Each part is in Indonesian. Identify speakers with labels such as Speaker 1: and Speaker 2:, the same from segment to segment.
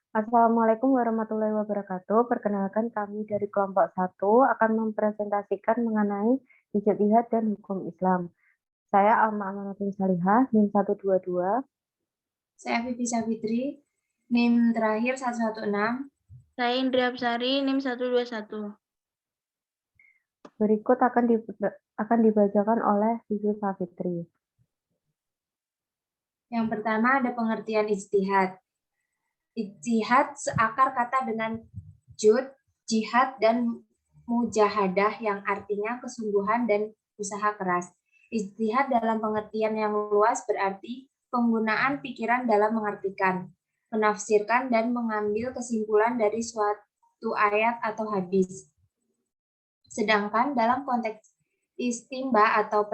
Speaker 1: Assalamualaikum warahmatullahi wabarakatuh. Perkenalkan kami dari kelompok 1 akan mempresentasikan mengenai ijtihad dan hukum Islam. Saya Alma Amanatul Salihah, NIM 122.
Speaker 2: Saya Vivi Savitri, NIM terakhir 116.
Speaker 3: Saya Indri Absari, NIM 121.
Speaker 1: Berikut akan dibacakan oleh Vivi Savitri.
Speaker 2: Yang pertama ada pengertian ijtihad. Ijtihad seakar kata dengan jud, jihad, dan mujahadah yang artinya kesungguhan dan usaha keras. Ijtihad dalam pengertian yang luas berarti penggunaan pikiran dalam mengartikan, menafsirkan, dan mengambil kesimpulan dari suatu ayat atau hadis. Sedangkan dalam konteks istimba atau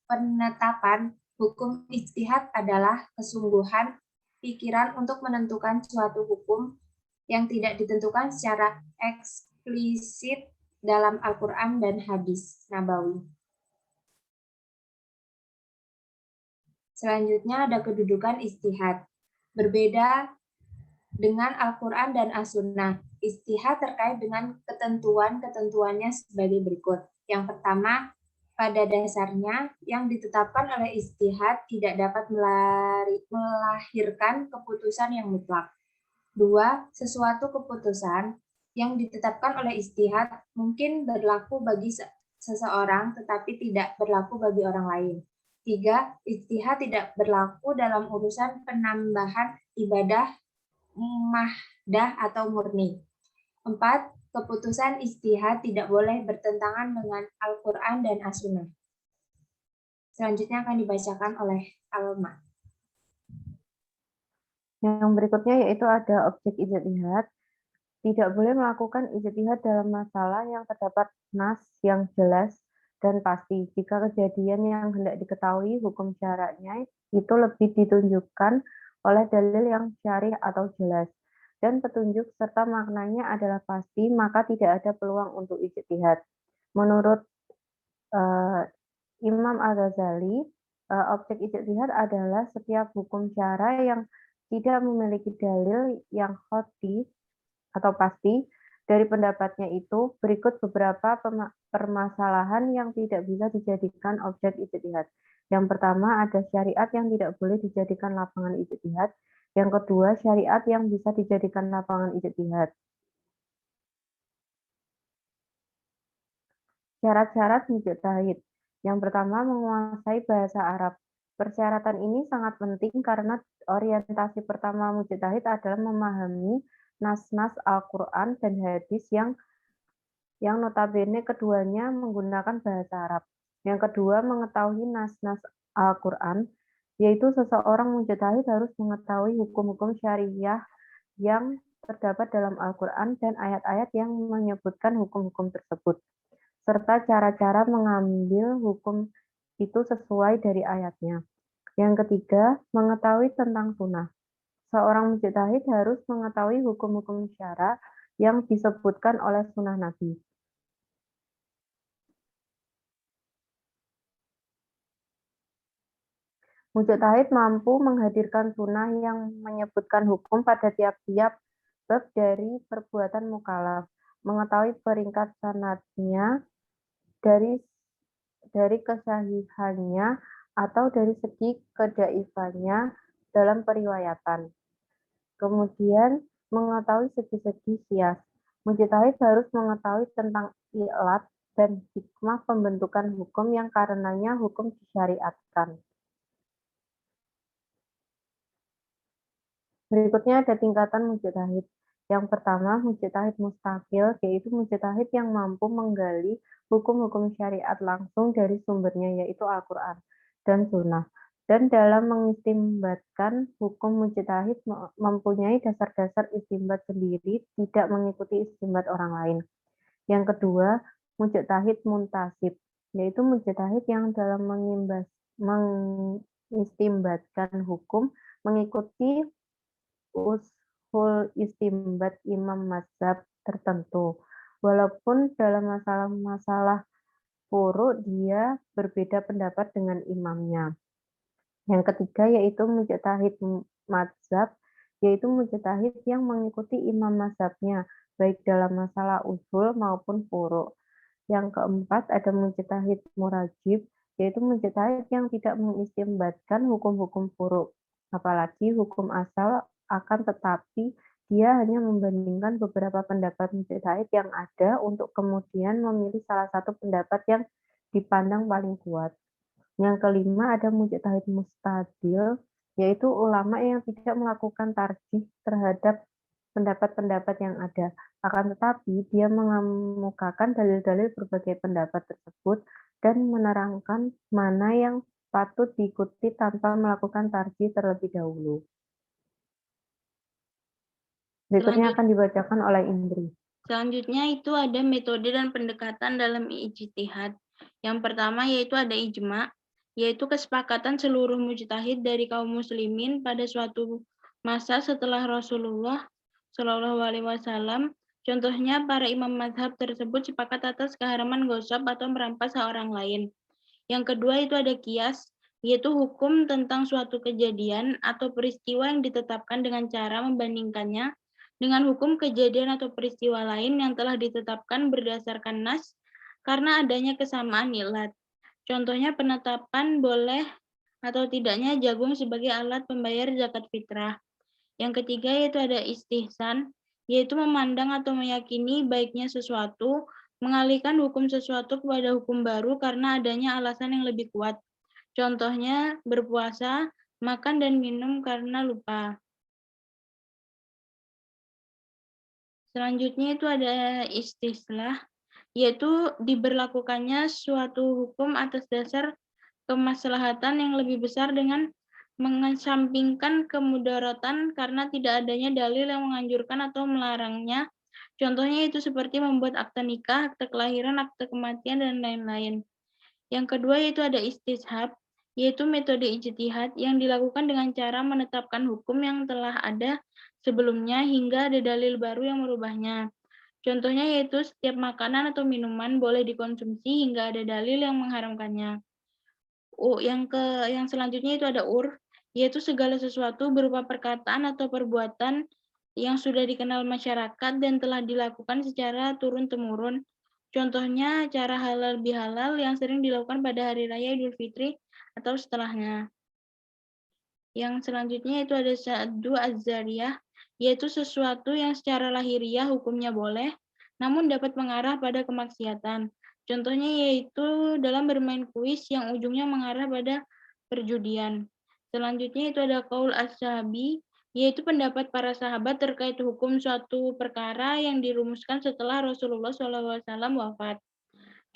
Speaker 2: penetapan, hukum ijtihad adalah kesungguhan pikiran untuk menentukan suatu hukum yang tidak ditentukan secara eksplisit dalam Al-Quran dan hadis Nabawi. Selanjutnya ada kedudukan ijtihad. Berbeda dengan Al-Quran dan As-Sunnah, ijtihad terkait dengan ketentuannya sebagai berikut. Yang pertama, pada dasarnya yang ditetapkan oleh ijtihad tidak dapat melahirkan keputusan yang mutlak. 2. Sesuatu keputusan yang ditetapkan oleh ijtihad mungkin berlaku bagi seseorang tetapi tidak berlaku bagi orang lain. 3. Ijtihad tidak berlaku dalam urusan penambahan ibadah mahdah atau murni. 4. Keputusan ijtihad tidak boleh bertentangan dengan Al-Quran dan As-Sunnah. Selanjutnya akan dibacakan oleh Alma.
Speaker 1: Yang berikutnya yaitu ada objek ijtihad. Tidak boleh melakukan ijtihad dalam masalah yang terdapat nas yang jelas dan pasti. Jika kejadian yang hendak diketahui hukum syaratnya itu lebih ditunjukkan oleh dalil yang syarih atau jelas dan petunjuk serta maknanya adalah pasti, maka tidak ada peluang untuk ijtihad. Menurut Imam Al-Ghazali, objek ijtihad adalah setiap hukum syara yang tidak memiliki dalil yang qat'i atau pasti. Dari pendapatnya itu, berikut beberapa permasalahan yang tidak bisa dijadikan objek ijtihad. Yang pertama, ada syariat yang tidak boleh dijadikan lapangan ijtihad. Yang kedua, syariat yang bisa dijadikan lapangan ijtihad. Syarat-syarat mujtahid. Yang pertama, menguasai bahasa Arab. Persyaratan ini sangat penting karena orientasi pertama mujtahid adalah memahami nas-nas Al-Quran dan hadis yang notabene keduanya menggunakan bahasa Arab. Yang kedua, mengetahui nas-nas Al-Quran, yaitu seseorang mujtahid harus mengetahui hukum-hukum syariah yang terdapat dalam Al-Quran dan ayat-ayat yang menyebutkan hukum-hukum tersebut, serta cara-cara mengambil hukum itu sesuai dari ayatnya. Yang ketiga, mengetahui tentang sunnah. Seorang mujtahid harus mengetahui hukum-hukum syara yang disebutkan oleh sunnah Nabi. Mujtahid mampu menghadirkan sunnah yang menyebutkan hukum pada tiap-tiap bab dari perbuatan mukallaf, mengetahui peringkat sanadnya dari kesahihannya atau dari segi kedaifannya dalam periwayatan. Kemudian mengetahui segi-segi kias. Mujtahid harus mengetahui tentang ilat dan hikmah pembentukan hukum yang karenanya hukum disyariatkan. Berikutnya ada tingkatan mujtahid. Yang pertama, mujtahid mustaqil, yaitu mujtahid yang mampu menggali hukum-hukum syariat langsung dari sumbernya, yaitu Al-Quran dan Sunnah. Dan dalam mengistimbatkan hukum, mujtahid mempunyai dasar-dasar istimbat sendiri, tidak mengikuti istimbat orang lain. Yang kedua, mujtahid muntasib, yaitu mujtahid yang dalam mengistimbatkan hukum mengikuti ushul istimbat imam mazhab tertentu. Walaupun dalam masalah-masalah furu' dia berbeda pendapat dengan imamnya. Yang ketiga yaitu mujtahid mazhab, yaitu mujtahid yang mengikuti imam mazhabnya, baik dalam masalah usul maupun furu'. Yang keempat ada mujtahid murajib, yaitu mujtahid yang tidak mengistimbatkan hukum-hukum furu', apalagi hukum asal, akan tetapi dia hanya membandingkan beberapa pendapat mujtahid yang ada untuk kemudian memilih salah satu pendapat yang dipandang paling kuat. Yang kelima ada mujtahid mustadil, yaitu ulama yang tidak melakukan tarjih terhadap pendapat-pendapat yang ada. Akan tetapi dia mengemukakan dalil-dalil berbagai pendapat tersebut dan menerangkan mana yang patut diikuti tanpa melakukan tarjih terlebih dahulu. Berikutnya akan dibacakan oleh Indri.
Speaker 3: Selanjutnya itu ada metode dan pendekatan dalam ijtihad. Yang pertama yaitu ada ijma, yaitu kesepakatan seluruh mujtahid dari kaum muslimin pada suatu masa setelah Rasulullah Shallallahu Alaihi Wasallam. Contohnya para imam mazhab tersebut sepakat atas keharaman gosip atau merampas hak orang lain. Yang kedua itu ada qiyas, yaitu hukum tentang suatu kejadian atau peristiwa yang ditetapkan dengan cara membandingkannya dengan hukum kejadian atau peristiwa lain yang telah ditetapkan berdasarkan nas karena adanya kesamaan ilat. Contohnya penetapan boleh atau tidaknya jagung sebagai alat pembayar zakat fitrah. Yang ketiga yaitu ada istihsan, yaitu memandang atau meyakini baiknya sesuatu, mengalihkan hukum sesuatu kepada hukum baru karena adanya alasan yang lebih kuat. Contohnya berpuasa, makan dan minum karena lupa. Selanjutnya itu ada istislah, yaitu diberlakukannya suatu hukum atas dasar kemaslahatan yang lebih besar dengan mengesampingkan kemudaratan karena tidak adanya dalil yang menganjurkan atau melarangnya. Contohnya itu seperti membuat akte nikah, akte kelahiran, akte kematian, dan lain-lain. Yang kedua yaitu ada istishab, yaitu metode ijtihad yang dilakukan dengan cara menetapkan hukum yang telah ada sebelumnya hingga ada dalil baru yang merubahnya. Contohnya yaitu setiap makanan atau minuman boleh dikonsumsi hingga ada dalil yang mengharamkannya. Yang selanjutnya itu ada urf, yaitu segala sesuatu berupa perkataan atau perbuatan yang sudah dikenal masyarakat dan telah dilakukan secara turun-temurun. Contohnya cara halal bihalal yang sering dilakukan pada hari raya Idul Fitri atau setelahnya. Yang selanjutnya itu ada sa'du az-zariyah, yaitu sesuatu yang secara lahiriah hukumnya boleh, namun dapat mengarah pada kemaksiatan. Contohnya yaitu dalam bermain kuis yang ujungnya mengarah pada perjudian. Selanjutnya itu ada qaul as-sahabi, yaitu pendapat para sahabat terkait hukum suatu perkara yang dirumuskan setelah Rasulullah SAW wafat.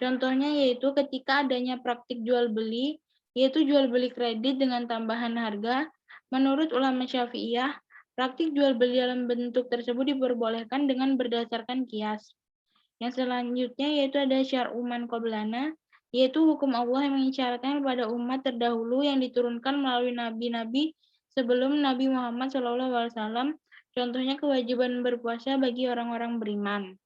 Speaker 3: Contohnya yaitu ketika adanya praktik jual beli, yaitu jual beli kredit dengan tambahan harga. Menurut ulama Syafi'iyah, praktik jual beli dalam bentuk tersebut diperbolehkan dengan berdasarkan qiyas. Yang selanjutnya yaitu ada syar'u man qablana, yaitu hukum Allah yang mengisyaratkan kepada umat terdahulu yang diturunkan melalui nabi-nabi sebelum Nabi Muhammad SAW. Contohnya kewajiban berpuasa bagi orang-orang beriman.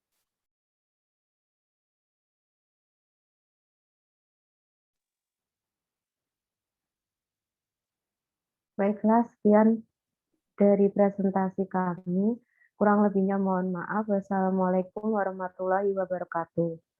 Speaker 1: Baiklah, sekian dari presentasi kami. Kurang lebihnya mohon maaf. Wassalamualaikum warahmatullahi wabarakatuh.